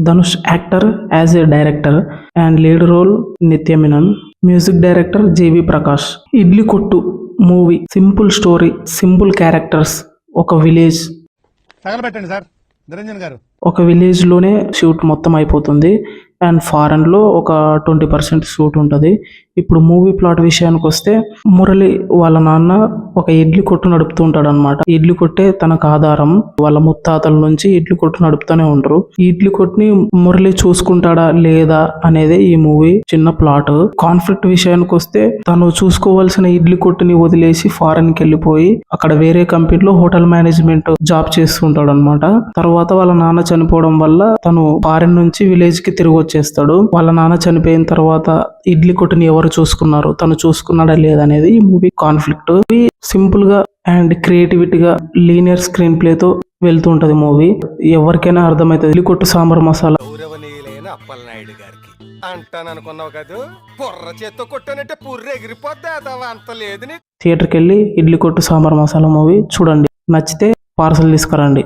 Dhanush actor as a director and lead role Nithya Menen. Music director GV Prakash. Idli Kottu movie simple story, simple characters. ఒక village తగలబెట్టండి sir Niranjan గారు. ఒక village లోనే shoot మొత్తం అయిపోతుంది అండ్ ఫారెన్ లో ఒక 20% షూట్ ఉంటుంది. ఇప్పుడు మూవీ ప్లాట్ విషయానికి వస్తే, మురళి వాళ్ళ నాన్న ఒక ఇడ్లీ కొట్టు నడుపుతూ ఉంటాడు అనమాట. ఇడ్లీ కొట్టే తనకు ఆధారం. వాళ్ళ ముత్తాతల నుంచి ఇడ్లీ కొట్టు నడుపుతూనే ఉంటారు. ఈ ఇడ్లీ కొట్టుని మురళి చూసుకుంటాడా లేదా అనేది ఈ మూవీ చిన్న ప్లాట్. కాన్ఫ్లిక్ట్ విషయానికి వస్తే, తను చూసుకోవాల్సిన ఇడ్లీ కొట్టుని వదిలేసి ఫారెన్ కి వెళ్ళిపోయి అక్కడ వేరే కంపెనీలో హోటల్ మేనేజ్మెంట్ జాబ్ చేస్తుంటాడు అనమాట. తర్వాత వాళ్ళ నాన్న చనిపోవడం వల్ల తను ఫారెన్ నుంచి విలేజ్ కి తిరిగి వచ్చేస్తాడు. వాళ్ళ నాన్న చనిపోయిన తర్వాత ఇడ్లీ కొట్టుని ఎవరు చూసుకున్నారు, తను చూసుకున్నాడా లేదనేది ఈ మూవీ కాన్ఫ్లిక్ట్. సింపుల్ గా అండ్ క్రియేటివిటీగా లీనియర్ స్క్రీన్ ప్లే తో వెళ్తూ ఉంటది మూవీ. ఎవరికైనా అర్థమవుతుంది ఇడ్లీ కొట్టు సాంబార్ మసాలా. గౌరవనీయులైన అప్పలనాయుడు గారికి అంటాననుకున్నావు కదా, బుర్ర చేత్తో కొట్టానంటే పుర్రె ఎగిరిపోద్దా అంత లేదు. థియేటర్కి వెళ్ళి ఇడ్లీ కొట్టు సాంబార్ మసాలా మూవీ చూడండి. నచ్చితే పార్సల్ తీసుకురండి.